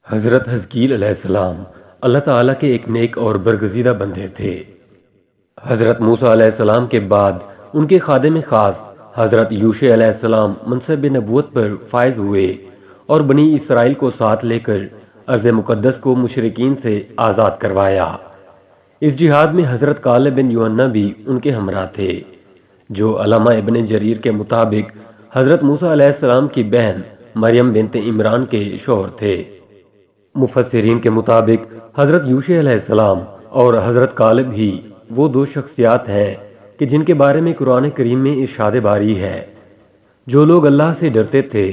حضرت حزقیل علیہ السلام اللہ تعالیٰ کے ایک نیک اور برگزیدہ بندے تھے۔ حضرت موسیٰ علیہ السلام کے بعد ان کے خادم خاص حضرت یوشع علیہ السلام منصب نبوت پر فائز ہوئے اور بنی اسرائیل کو ساتھ لے کر ارض مقدس کو مشرکین سے آزاد کروایا۔ اس جہاد میں حضرت کالب بن یوحنا بھی ان کے ہمراہ تھے، جو علامہ ابن جریر کے مطابق حضرت موسیٰ علیہ السلام کی بہن مریم بنت عمران کے شوہر تھے۔ مفسرین کے مطابق حضرت یوشع علیہ السلام اور حضرت کالب ہی وہ دو شخصیات ہیں کہ جن کے بارے میں قرآن کریم میں ارشاد باری ہے۔ جو لوگ اللہ سے ڈرتے تھے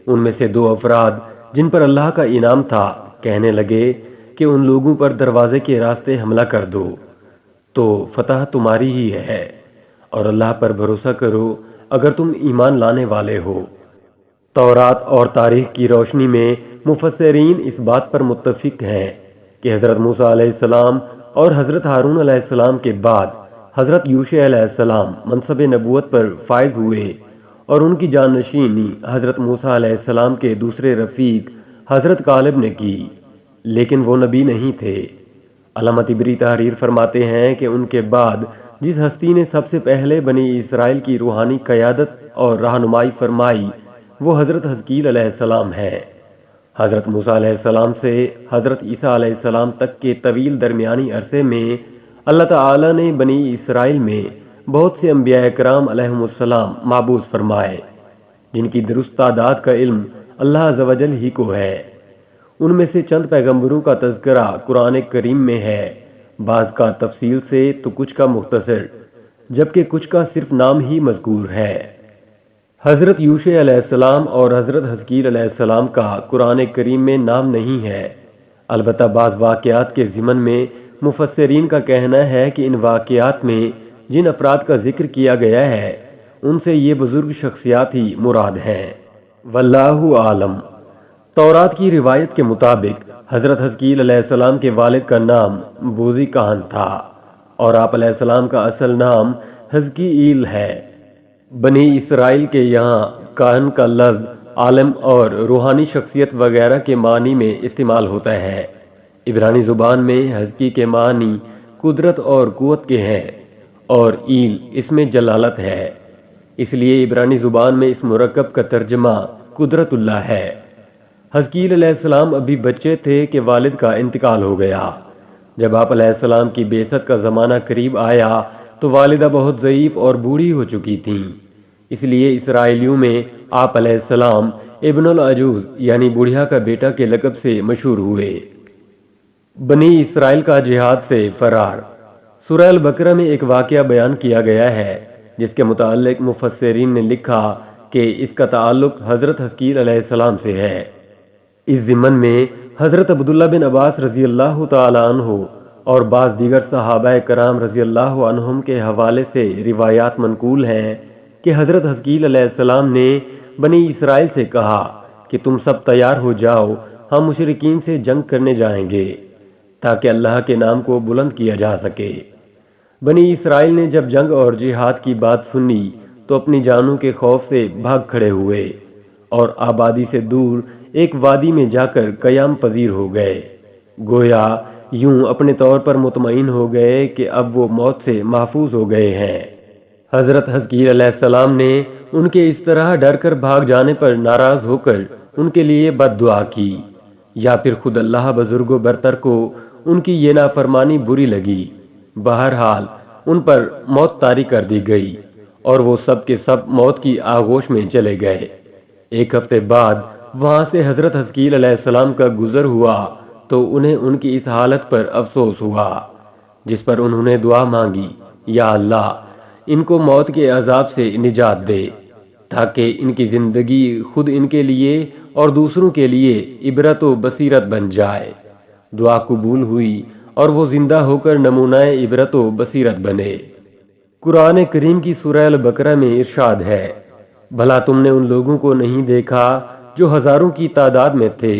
ان میں سے دو افراد جن پر اللہ کا انعام تھا کہنے لگے کہ ان لوگوں پر دروازے کے راستے حملہ کر دو تو فتح تمہاری ہی ہے، اور اللہ پر بھروسہ کرو اگر تم ایمان لانے والے ہو۔ تورات اور تاریخ کی روشنی میں مفسرین اس بات پر متفق ہیں کہ حضرت موسیٰ علیہ السلام اور حضرت ہارون علیہ السلام کے بعد حضرت یوشع علیہ السلام منصب نبوت پر فائز ہوئے اور ان کی جانشینی حضرت موسیٰ علیہ السلام کے دوسرے رفیق حضرت کالب نے کی، لیکن وہ نبی نہیں تھے۔ علامہ طبری تحریر فرماتے ہیں کہ ان کے بعد جس ہستی نے سب سے پہلے بنی اسرائیل کی روحانی قیادت اور رہنمائی فرمائی وہ حضرت حزقیل علیہ السلام ہے۔ حضرت موسیٰ علیہ السلام سے حضرت عیسیٰ علیہ السلام تک کے طویل درمیانی عرصے میں اللہ تعالیٰ نے بنی اسرائیل میں بہت سے انبیاء کرام علیہم السلام مابعوث فرمائے، جن کی درست تعداد کا علم اللہ عز و جل ہی کو ہے۔ ان میں سے چند پیغمبروں کا تذکرہ قرآن کریم میں ہے، بعض کا تفصیل سے تو کچھ کا مختصر، جبکہ کچھ کا صرف نام ہی مذکور ہے۔ حضرت یوشع علیہ السلام اور حضرت حزقیل علیہ السلام کا قرآن کریم میں نام نہیں ہے، البتہ بعض واقعات کے ضمن میں مفسرین کا کہنا ہے کہ ان واقعات میں جن افراد کا ذکر کیا گیا ہے ان سے یہ بزرگ شخصیات ہی مراد ہیں۔ واللہ عالم۔ تورات کی روایت کے مطابق حضرت حزقیل علیہ السلام کے والد کا نام بوزی کہن تھا اور آپ علیہ السلام کا اصل نام حزقیل ہے۔ بنی اسرائیل کے یہاں کاہن کا لفظ عالم اور روحانی شخصیت وغیرہ کے معنی میں استعمال ہوتا ہے۔ عبرانی زبان میں حزقی کے معنی قدرت اور قوت کے ہیں اور ایل اس میں جلالت ہے، اس لیے عبرانی زبان میں اس مرکب کا ترجمہ قدرت اللہ ہے۔ حزقیل علیہ السلام ابھی بچے تھے کہ والد کا انتقال ہو گیا۔ جب آپ علیہ السلام کی بعثت کا زمانہ قریب آیا تو والدہ بہت ضعیف اور بوڑھی ہو چکی تھیں، اس لیے اسرائیلیوں میں آپ علیہ السلام ابن العجوز یعنی بوڑھیا کا بیٹا کے لقب سے مشہور ہوئے۔ بنی اسرائیل کا جہاد سے فرار۔ سورہ البقرہ میں ایک واقعہ بیان کیا گیا ہے جس کے متعلق مفسرین نے لکھا کہ اس کا تعلق حضرت حزقیل علیہ السلام سے ہے۔ اس ضمن میں حضرت عبداللہ بن عباس رضی اللہ تعالی عنہ اور بعض دیگر صحابہ کرام رضی اللہ عنہم کے حوالے سے روایات منقول ہیں کہ حضرت حزقیل علیہ السلام نے بنی اسرائیل سے کہا کہ تم سب تیار ہو جاؤ، ہم مشرکین سے جنگ کرنے جائیں گے تاکہ اللہ کے نام کو بلند کیا جا سکے۔ بنی اسرائیل نے جب جنگ اور جہاد کی بات سنی تو اپنی جانوں کے خوف سے بھاگ کھڑے ہوئے اور آبادی سے دور ایک وادی میں جا کر قیام پذیر ہو گئے، گویا یوں اپنے طور پر مطمئن ہو گئے کہ اب وہ موت سے محفوظ ہو گئے ہیں۔ حضرت حزقیل علیہ السلام نے ان کے اس طرح ڈر کر بھاگ جانے پر ناراض ہو کر ان کے لیے بد دعا کی، یا پھر خود اللہ بزرگ و برتر کو ان کی یہ نافرمانی بری لگی۔ بہرحال ان پر موت طاری کر دی گئی اور وہ سب کے سب موت کی آغوش میں چلے گئے۔ ایک ہفتے بعد وہاں سے حضرت حزقیل علیہ السلام کا گزر ہوا تو انہیں ان کی اس حالت پر افسوس ہوا، جس پر انہوں نے دعا مانگی، یا اللہ ان کو موت کے عذاب سے نجات دے تاکہ ان کی زندگی خود ان کے لیے اور دوسروں کے لیے عبرت و بصیرت بن جائے۔ دعا قبول ہوئی اور وہ زندہ ہو کر نمونہ عبرت و بصیرت بنے۔ قرآن کریم کی سورہ البقرہ میں ارشاد ہے، بھلا تم نے ان لوگوں کو نہیں دیکھا جو ہزاروں کی تعداد میں تھے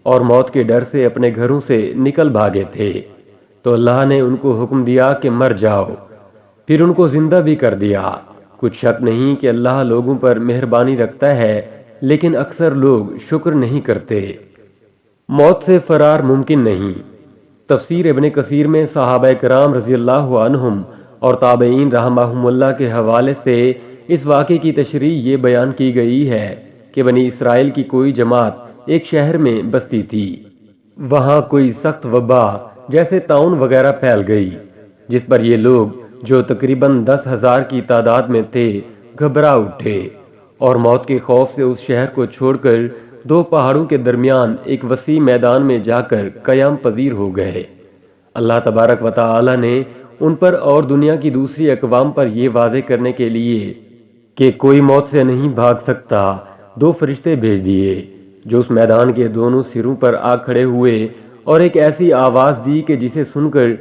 اور موت کے ڈر سے اپنے گھروں سے نکل بھاگے تھے، تو اللہ نے ان کو حکم دیا کہ مر جاؤ، پھر ان کو زندہ بھی کر دیا۔ کچھ شک نہیں کہ اللہ لوگوں پر مہربانی رکھتا ہے، لیکن اکثر لوگ شکر نہیں کرتے۔ موت سے فرار ممکن نہیں۔ تفسیر ابن کثیر میں صحابہ کرام رضی اللہ عنہم اور تابعین رحمہم اللہ کے حوالے سے اس واقعے کی تشریح یہ بیان کی گئی ہے کہ بنی اسرائیل کی کوئی جماعت ایک شہر میں بستی تھی۔ وہاں کوئی سخت وبا جیسے طاعون وغیرہ پھیل گئی، جس پر یہ لوگ جو تقریباً 10,000 کی تعداد میں تھے گھبرا اٹھے اور موت کے خوف سے اس شہر کو چھوڑ کر دو پہاڑوں کے درمیان ایک وسیع میدان میں جا کر قیام پذیر ہو گئے۔ اللہ تبارک و تعالی نے ان پر اور دنیا کی دوسری اقوام پر یہ واضح کرنے کے لیے کہ کوئی موت سے نہیں بھاگ سکتا، دو فرشتے بھیج دیے جو اس میدان کے دونوں سروں پر آ کھڑے ہوئے اور ایک ایسی آواز دی کہ جسے سن کر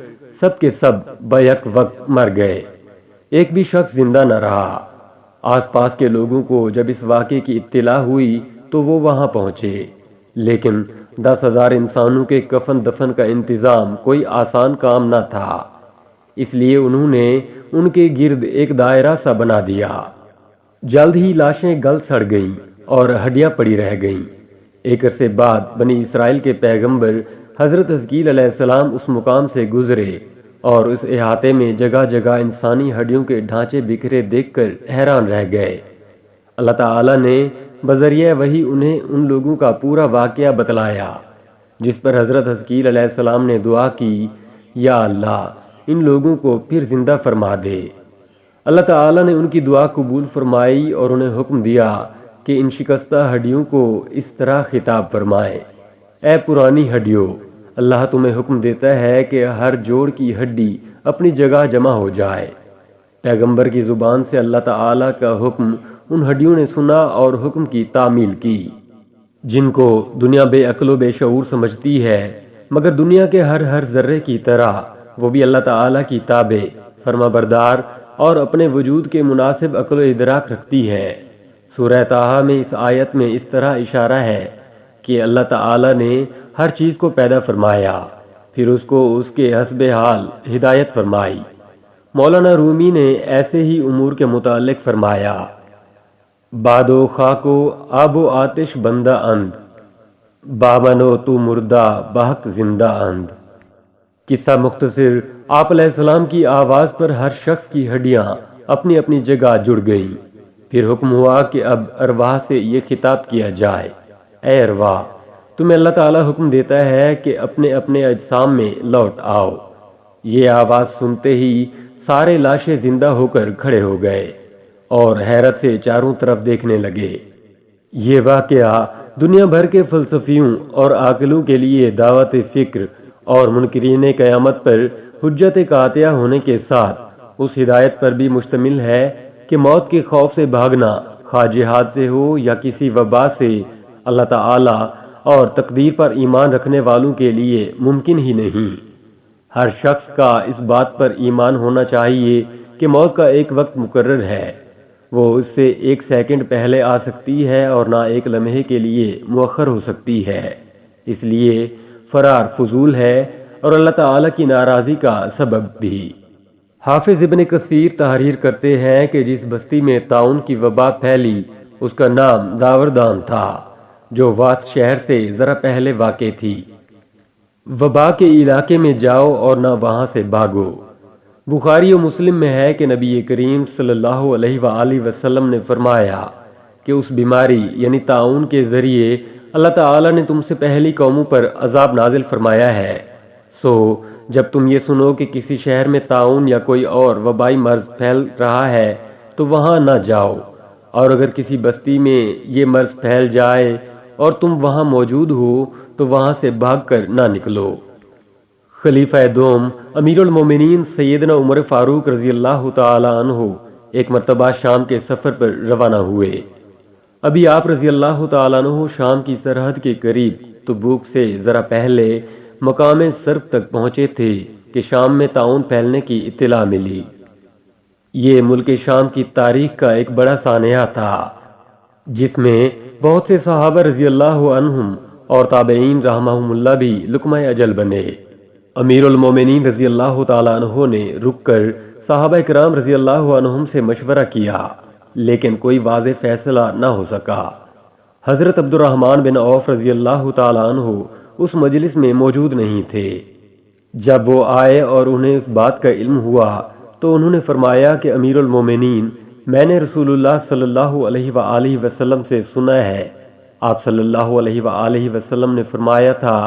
سب کے سب بیک وقت مر گئے، ایک بھی شخص زندہ نہ رہا۔ آس پاس کے لوگوں کو جب اس واقعے کی اطلاع ہوئی تو وہ وہاں پہنچے، لیکن 10,000 انسانوں کے کفن دفن کا انتظام کوئی آسان کام نہ تھا، اس لیے انہوں نے ان کے گرد ایک دائرہ سا بنا دیا۔ جلد ہی لاشیں گل سڑ گئیں اور ہڈیاں پڑی رہ گئیں۔ ایک عرصے بعد بنی اسرائیل کے پیغمبر حضرت حزقیل علیہ السلام اس مقام سے گزرے اور اس احاطے میں جگہ جگہ انسانی ہڈیوں کے ڈھانچے بکھرے دیکھ کر حیران رہ گئے۔ اللہ تعالی نے بذریعہ وحی انہیں ان لوگوں کا پورا واقعہ بتلایا، جس پر حضرت حزقیل علیہ السلام نے دعا کی، یا اللہ ان لوگوں کو پھر زندہ فرما دے۔ اللہ تعالی نے ان کی دعا قبول فرمائی اور انہیں حکم دیا کہ ان شکستہ ہڈیوں کو اس طرح خطاب فرمائے، اے پرانی ہڈیوں، اللہ تمہیں حکم دیتا ہے کہ ہر جوڑ کی ہڈی اپنی جگہ جمع ہو جائے۔ پیغمبر کی زبان سے اللہ تعالی کا حکم ان ہڈیوں نے سنا اور حکم کی تعمیل کی، جن کو دنیا بے عقل و بے شعور سمجھتی ہے، مگر دنیا کے ہر ذرے کی طرح وہ بھی اللہ تعالی کی تابع، فرما بردار اور اپنے وجود کے مناسب عقل و ادراک رکھتی ہے۔ سورہ طٰہٰ میں اس آیت میں اس طرح اشارہ ہے کہ اللہ تعالی نے ہر چیز کو پیدا فرمایا، پھر اس کو اس کے حسب حال ہدایت فرمائی۔ مولانا رومی نے ایسے ہی امور کے متعلق فرمایا، باد و خاک و آب و آتش بندہ اند، بامنو تو مردہ بحق زندہ اند۔ قصہ مختصر، آپ علیہ السلام کی آواز پر ہر شخص کی ہڈیاں اپنی اپنی جگہ جڑ گئیں۔ پھر حکم ہوا کہ اب ارواح سے یہ خطاب کیا جائے، اے ارواح، تمہیں اللہ تعالیٰ حکم دیتا ہے کہ اپنے اپنے اجسام میں لوٹ آؤ۔ یہ آواز سنتے ہی سارے لاشیں زندہ ہو کر کھڑے ہو گئے اور حیرت سے چاروں طرف دیکھنے لگے۔ یہ واقعہ دنیا بھر کے فلسفیوں اور عاقلوں کے لیے دعوت فکر اور منکرین قیامت پر حجت قاطعہ ہونے کے ساتھ اس ہدایت پر بھی مشتمل ہے کہ موت کے خوف سے بھاگنا، خواہ جہاد سے ہو یا کسی وبا سے، اللہ تعالی اور تقدیر پر ایمان رکھنے والوں کے لیے ممکن ہی نہیں۔ ہر شخص کا اس بات پر ایمان ہونا چاہیے کہ موت کا ایک وقت مقرر ہے، وہ اس سے ایک سیکنڈ پہلے آ سکتی ہے اور نہ ایک لمحے کے لیے مؤخر ہو سکتی ہے، اس لیے فرار فضول ہے اور اللہ تعالی کی ناراضی کا سبب بھی۔ حافظ ابن کثیر تحریر کرتے ہیں کہ جس بستی میں طاعون کی وبا پھیلی اس کا نام زاوردان تھا، جو واس شہر سے ذرا پہلے واقع تھی۔ وبا کے علاقے میں جاؤ اور نہ وہاں سے بھاگو۔ بخاری و مسلم میں ہے کہ نبی کریم صلی اللہ علیہ وآلہ وسلم نے فرمایا کہ اس بیماری یعنی طاعون کے ذریعے اللہ تعالی نے تم سے پہلی قوموں پر عذاب نازل فرمایا ہے، سو جب تم یہ سنو کہ کسی شہر میں طاعون یا کوئی اور وبائی مرض پھیل رہا ہے تو وہاں نہ جاؤ، اور اگر کسی بستی میں یہ مرض پھیل جائے اور تم وہاں موجود ہو تو وہاں سے بھاگ کر نہ نکلو۔ خلیفہ دوم امیر المومنین سیدنا عمر فاروق رضی اللہ تعالی عنہ ایک مرتبہ شام کے سفر پر روانہ ہوئے۔ ابھی آپ رضی اللہ تعالی عنہ شام کی سرحد کے قریب تبوک سے ذرا پہلے مقام سرف تک پہنچے تھے کہ شام میں طاعون پھیلنے کی اطلاع ملی۔ یہ ملک شام کی تاریخ کا ایک بڑا سانحہ تھا، جس میں بہت سے صحابہ رضی اللہ عنہم اور تابعین رحمہم اللہ بھی لقمہ اجل بنے۔ امیر المومنین رضی اللہ تعالی عنہ نے رک کر صحابہ کرام رضی اللہ عنہم سے مشورہ کیا، لیکن کوئی واضح فیصلہ نہ ہو سکا۔ حضرت عبد الرحمن بن عوف رضی اللہ تعالی عنہ اس مجلس میں موجود نہیں تھے۔ جب وہ آئے اور انہیں اس بات کا علم ہوا تو انہوں نے فرمایا کہ امیر المومنین، میں نے رسول اللہ صلی اللہ علیہ وآلہ وسلم سے سنا ہے، آپ صلی اللہ علیہ وآلہ وسلم نے فرمایا تھا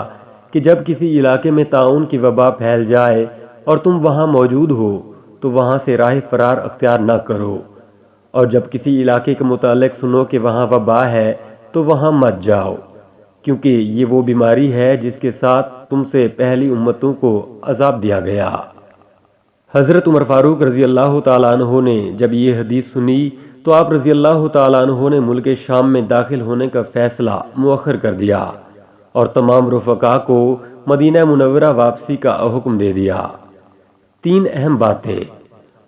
کہ جب کسی علاقے میں طاعون کی وبا پھیل جائے اور تم وہاں موجود ہو تو وہاں سے راہ فرار اختیار نہ کرو، اور جب کسی علاقے کے متعلق سنو کہ وہاں وبا ہے تو وہاں مت جاؤ، کیونکہ یہ وہ بیماری ہے جس کے ساتھ تم سے پہلی امتوں کو عذاب دیا گیا۔ حضرت عمر فاروق رضی اللہ تعالیٰ عنہ نے جب یہ حدیث سنی تو آپ رضی اللہ تعالیٰ عنہ نے ملک شام میں داخل ہونے کا فیصلہ مؤخر کر دیا اور تمام رفقا کو مدینہ منورہ واپسی کا حکم دے دیا۔ 3 اہم باتیں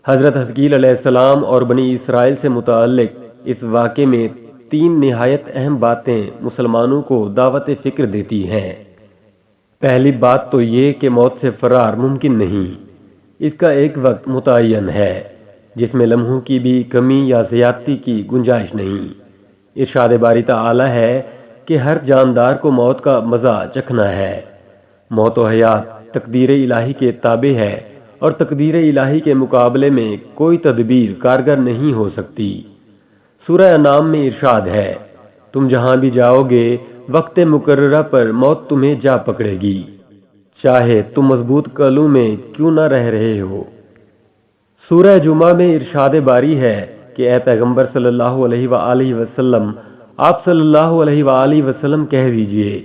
حضرت حزقیل علیہ السلام اور بنی اسرائیل سے متعلق اس واقعے میں 3 نہایت اہم باتیں مسلمانوں کو دعوت فکر دیتی ہیں۔ پہلی بات تو یہ کہ موت سے فرار ممکن نہیں، اس کا ایک وقت متعین ہے جس میں لمحوں کی بھی کمی یا زیادتی کی گنجائش نہیں۔ ارشاد باری تعالی ہے کہ ہر جاندار کو موت کا مزہ چکھنا ہے۔ موت و حیات تقدیر الہی کے تابع ہے اور تقدیر الہی کے مقابلے میں کوئی تدبیر کارگر نہیں ہو سکتی۔ سورہ انعام میں ارشاد ہے، تم جہاں بھی جاؤ گے وقت مقررہ پر موت تمہیں جا پکڑے گی، چاہے تم مضبوط قلعوں میں کیوں نہ رہے ہو۔ سورہ جمعہ میں ارشاد باری ہے کہ اے پیغمبر صلی اللہ علیہ وآلہ وسلم، آپ صلی اللہ علیہ وآلہ وسلم کہہ دیجئے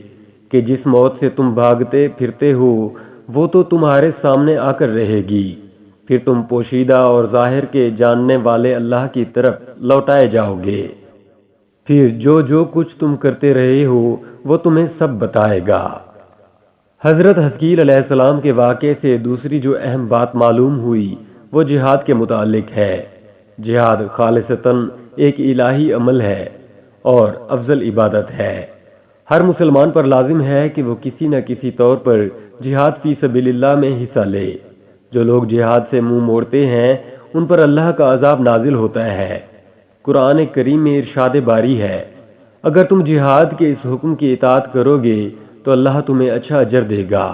کہ جس موت سے تم بھاگتے پھرتے ہو وہ تو تمہارے سامنے آ کر رہے گی، پھر تم پوشیدہ اور ظاہر کے جاننے والے اللہ کی طرف لوٹائے جاؤ گے، پھر جو کچھ تم کرتے رہے ہو وہ تمہیں سب بتائے گا۔ حضرت حزقیل علیہ السلام کے واقعے سے دوسری جو اہم بات معلوم ہوئی وہ جہاد کے متعلق ہے۔ جہاد خالصتاً ایک الہی عمل ہے اور افضل عبادت ہے۔ ہر مسلمان پر لازم ہے کہ وہ کسی نہ کسی طور پر جہاد فی سبیل اللہ میں حصہ لے۔ جو لوگ جہاد سے منہ موڑتے ہیں ان پر اللہ کا عذاب نازل ہوتا ہے۔ قرآن کریم میں ارشاد باری ہے، اگر تم جہاد کے اس حکم کی اطاعت کرو گے تو اللہ تمہیں اچھا اجر دے گا،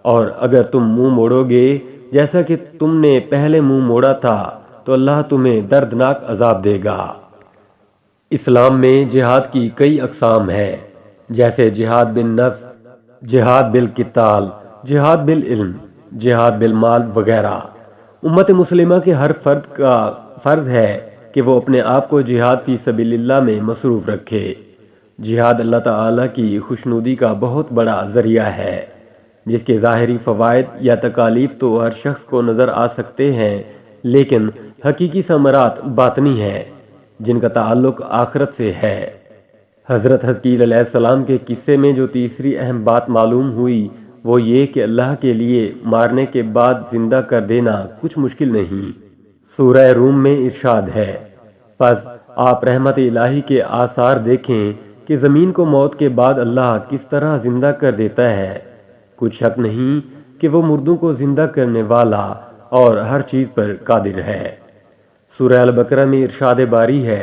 اور اگر تم منہ موڑو گے جیسا کہ تم نے پہلے منہ موڑا تھا تو اللہ تمہیں دردناک عذاب دے گا۔ اسلام میں جہاد کی کئی اقسام ہیں، جیسے جہاد بالنفس، جہاد بالقتال، جہاد بالعلم، جہاد بالمال وغیرہ۔ امت مسلمہ کے ہر فرد کا فرض ہے کہ وہ اپنے آپ کو جہاد فی سبیل اللہ میں مصروف رکھے۔ جہاد اللہ تعالیٰ کی خوشنودی کا بہت بڑا ذریعہ ہے، جس کے ظاہری فوائد یا تکالیف تو ہر شخص کو نظر آ سکتے ہیں، لیکن حقیقی ثمرات باطنی ہیں جن کا تعلق آخرت سے ہے۔ حضرت حزقیل علیہ السلام کے قصے میں جو تیسری اہم بات معلوم ہوئی وہ یہ کہ اللہ کے لیے مارنے کے بعد زندہ کر دینا کچھ مشکل نہیں۔ سورہ روم میں ارشاد ہے، پس آپ رحمت الہی کے آثار دیکھیں کہ زمین کو موت کے بعد اللہ کس طرح زندہ کر دیتا ہے، کچھ شک نہیں کہ وہ مردوں کو زندہ کرنے والا اور ہر چیز پر قادر ہے۔ سورہ البقرہ میں ارشاد باری ہے،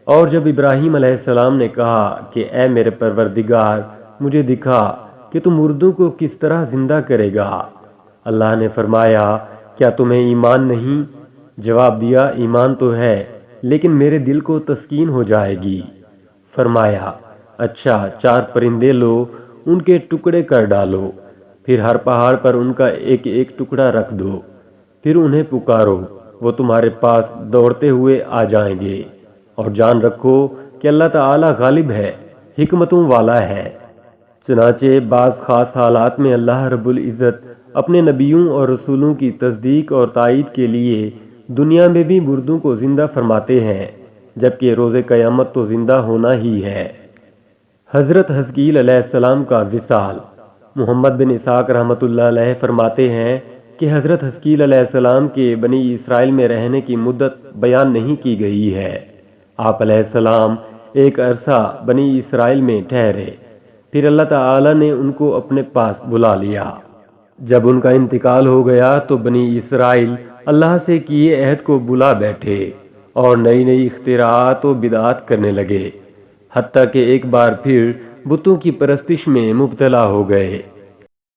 اور جب ابراہیم علیہ السلام نے کہا کہ اے میرے پروردگار مجھے دکھا کہ تو مردوں کو کس طرح زندہ کرے گا، اللہ نے فرمایا کیا تمہیں ایمان نہیں؟ جواب دیا ایمان تو ہے لیکن میرے دل کو تسکین ہو جائے گی۔ فرمایا اچھا 4 پرندے لو، ان کے ٹکڑے کر ڈالو، پھر ہر پہاڑ پر ان کا ایک ایک ٹکڑا رکھ دو، پھر انہیں پکارو، وہ تمہارے پاس دوڑتے ہوئے آ جائیں گے، اور جان رکھو کہ اللہ تعالی غالب ہے، حکمتوں والا ہے۔ چنانچہ بعض خاص حالات میں اللہ رب العزت اپنے نبیوں اور رسولوں کی تصدیق اور تائید کے لیے دنیا میں بھی مردوں کو زندہ فرماتے ہیں، جبکہ روز قیامت تو زندہ ہونا ہی ہے۔ حضرت حزقیل علیہ السلام کا وصال۔ محمد بن اسحاق رحمۃ اللہ علیہ فرماتے ہیں کہ حضرت حزقیل علیہ السلام کے بنی اسرائیل میں رہنے کی مدت بیان نہیں کی گئی ہے۔ آپ علیہ السلام ایک عرصہ بنی اسرائیل میں ٹھہرے، پھر اللہ تعالی نے ان کو اپنے پاس بلا لیا۔ جب ان کا انتقال ہو گیا تو بنی اسرائیل اللہ سے کیے عہد کو بلا بیٹھے اور نئی نئی اختراعات و بدعات کرنے لگے، حتیٰ کہ ایک بار پھر بتوں کی پرستش میں مبتلا ہو گئے۔